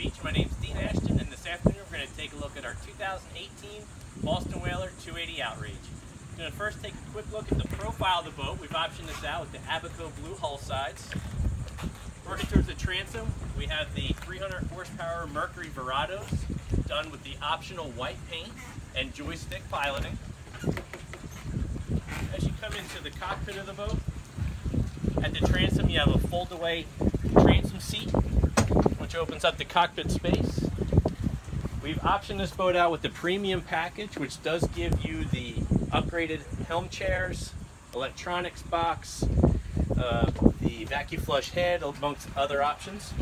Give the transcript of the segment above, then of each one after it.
Beach. My name is Dean Ashton, and this afternoon we're going to take a look at our 2018 Boston Whaler 280 Outrage. We're going to first take a quick look at the profile of the boat. We've optioned this out with the Abaco blue hull sides. Working towards the transom, we have the 300 horsepower Mercury Verados done with the optional white paint and joystick piloting. As you come into the cockpit of the boat, at the transom you have a fold-away transom seat, which opens up the cockpit space. We've optioned this boat out with the premium package, which does give you the upgraded Helm chairs, electronics box, the vacuum flush head, amongst other options.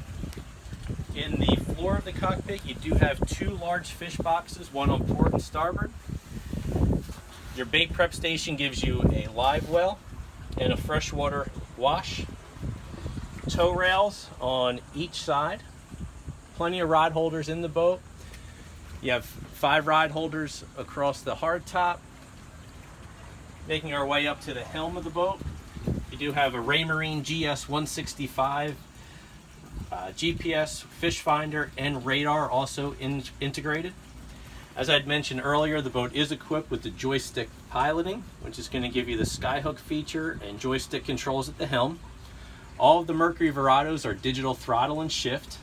In the floor of the cockpit, you do have two large fish boxes, one on port and starboard. Your bait prep station gives you a live well and a freshwater wash. Tow rails on each side. Plenty of rod holders in the boat. You have 5 rod holders across the hardtop. Making our way up to the helm of the boat, you do have a Raymarine GS 165 GPS, fish finder, and radar also integrated. As I'd mentioned earlier, the boat is equipped with the joystick piloting, which is going to give you the skyhook feature and joystick controls at the helm. All of the Mercury Verados are digital throttle and shift.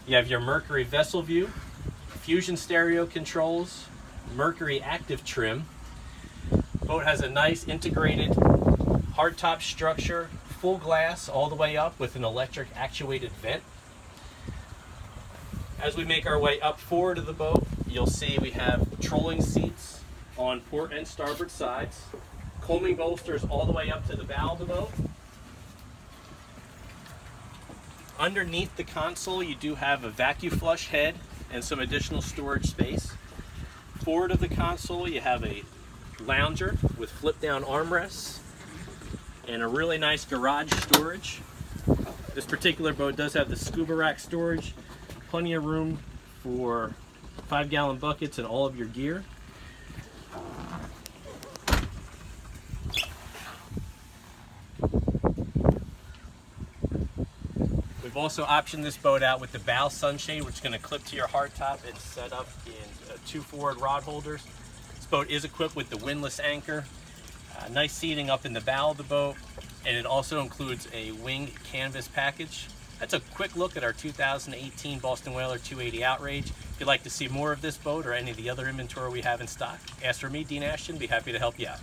You have your Mercury vessel view, Fusion stereo controls, Mercury active trim. The boat has a nice integrated hardtop structure, full glass all the way up with an electric actuated vent. As we make our way up forward of the boat, you'll see we have trolling seats on port and starboard sides, combing bolsters all the way up to the bow of the boat. Underneath the console, you do have a vacuum flush head and some additional storage space. Forward of the console, you have a lounger with flip-down armrests and a really nice garage storage. This particular boat does have the scuba rack storage, plenty of room for 5-gallon buckets and all of your gear. We've also optioned this boat out with the bow sunshade, which is going to clip to your hardtop and set up in 2 forward rod holders. This boat is equipped with the windlass anchor, nice seating up in the bow of the boat, and it also includes a wing canvas package. That's a quick look at our 2018 Boston Whaler 280 Outrage. If you'd like to see more of this boat or any of the other inventory we have in stock, ask for me, Dean Ashton. Be happy to help you out.